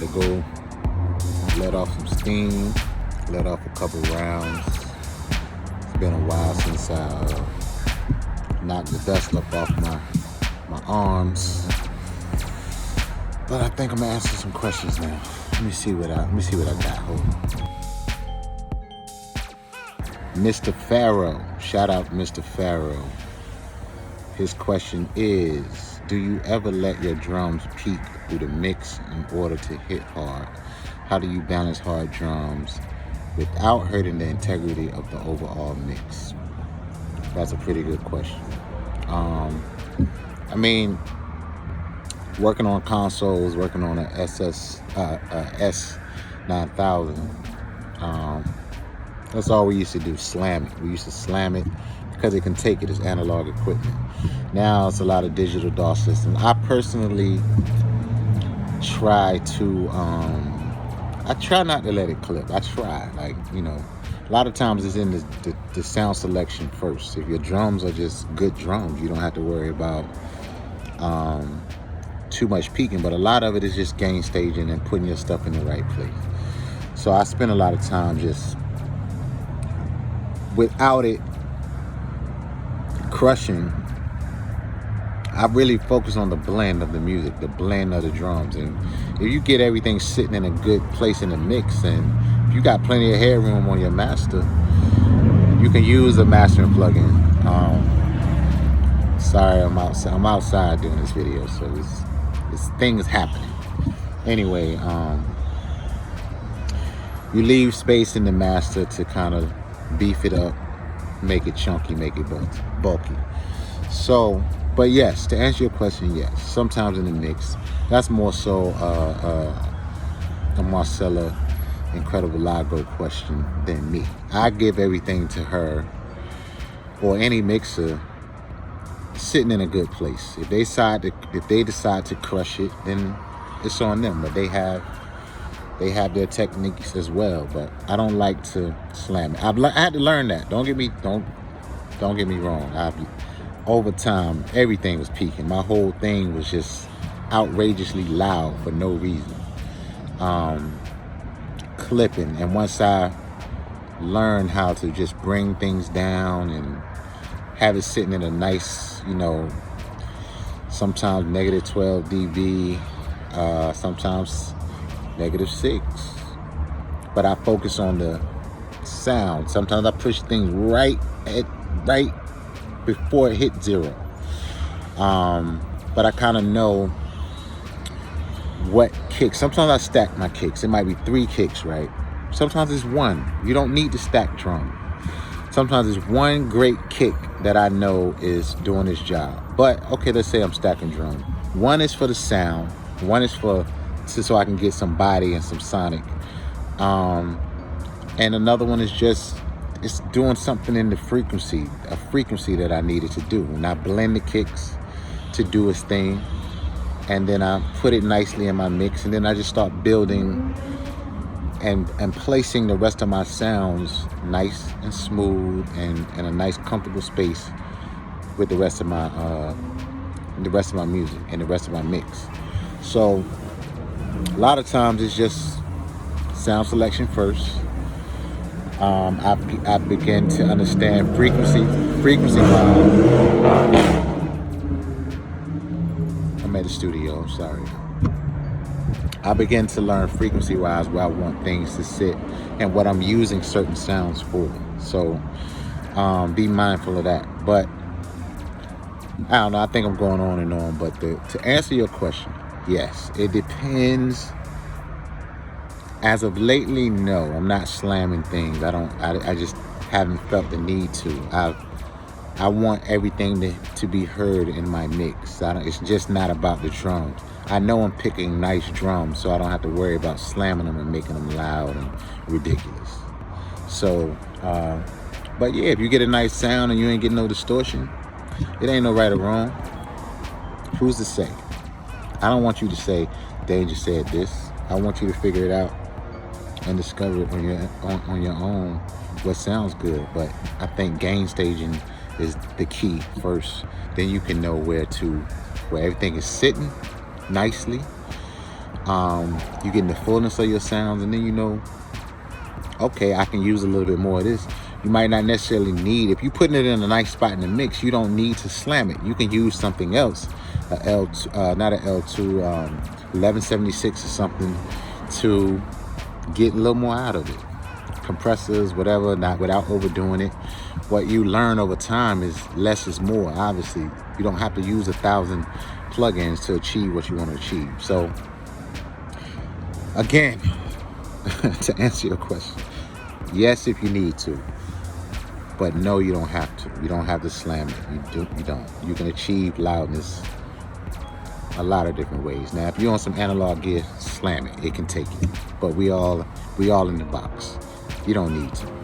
to go let off some steam, let off a couple rounds. It's been a while since I knocked the dust up off my arms. But I think I'm gonna answer some questions now. Let me see what I got. Hold on. Mr. Pharaoh, shout out Mr. Pharaoh. His question is, do you ever let your drums peak through the mix in order to hit hard? How do you balance hard drums without hurting the integrity of the overall mix? That's a pretty good question. I mean, working on consoles, working on a S9000, that's all we used to do, slam it. We used to slam it because it can take it as analog equipment. Now it's a lot of digital DAW systems. I personally try to, I try not to let it clip. I try, like, you know, a lot of times it's in the sound selection first. If your drums are just good drums, you don't have to worry about too much peaking, but a lot of it is just gain staging and putting your stuff in the right place. So I spend a lot of time just without it crushing. I really focus on the blend of the music, the blend of the drums, and if you get everything sitting in a good place in the mix, and if you got plenty of headroom on your master, you can use a mastering plugin. Sorry, I'm outside doing this video, so it's things happening. Anyway, you leave space in the master to kind of beef it up, make it chunky, make it bulky. So, but yes, to answer your question, yes, sometimes in the mix. That's more so a Marcella Incredible Lago question than me. I give everything to her or any mixer sitting in a good place. If they decide to crush it, then it's on them. But they have their techniques as well. But I don't like to slam it. I had to learn that. Don't get me wrong. Over time, everything was peaking. My whole thing was just outrageously loud for no reason. Clipping. And once I learned how to just bring things down and have it sitting in a nice, you know, sometimes negative 12 dB, sometimes negative 6. But I focus on the sound. Sometimes I push things right before it hit 0. But I kind of know what kicks. Sometimes I stack my kicks. It might be 3 kicks, right? Sometimes it's 1. You don't need to stack drum. Sometimes it's 1 great kick that I know is doing its job. But okay, let's say I'm stacking drum. 1 is for the sound. 1 is so I can get some body and some sonic. And another one is just, it's doing something in the frequency, a frequency that I needed to do. And I blend the kicks to do its thing. And then I put it nicely in my mix. And then I just start building and placing the rest of my sounds nice and smooth and in a nice comfortable space with the rest of my music and the rest of my mix. So a lot of times it's just sound selection first. I begin to understand frequency wise. I'm at the studio, sorry. I begin to learn frequency wise where I want things to sit and what I'm using certain sounds for. So be mindful of that. But I don't know, I think I'm going on and on. But to answer your question, yes, it depends. As of lately, no, I'm not slamming things. I just haven't felt the need to. I want everything to be heard in my mix. It's just not about the drums. I know I'm picking nice drums, so I don't have to worry about slamming them and making them loud and ridiculous. So, but yeah, if you get a nice sound and you ain't getting no distortion, it ain't no right or wrong. Who's to say? I don't want you to say, Danger said this. I want you to figure it out and discover it on your own what sounds good. But I think gain staging is the key first. Then you can know where everything is sitting nicely. You getting the fullness of your sounds, and then you know, okay, I can use a little bit more of this. You might not necessarily need, if you're putting it in a nice spot in the mix, you don't need to slam it. You can use something else, a L2, not an L2, 1176 or something, to get a little more out of it. Compressors, whatever, not without overdoing it. What you learn over time is less is more. Obviously, you don't have to use 1,000 plugins to achieve what you want to achieve. So, again, to answer your question, yes, if you need to, but no, you don't have to. You don't have to slam it. You don't. You can achieve loudness a lot of different ways. Now, if you're on some analog gear, slam it. It can take it. But we all in the box. You don't need to.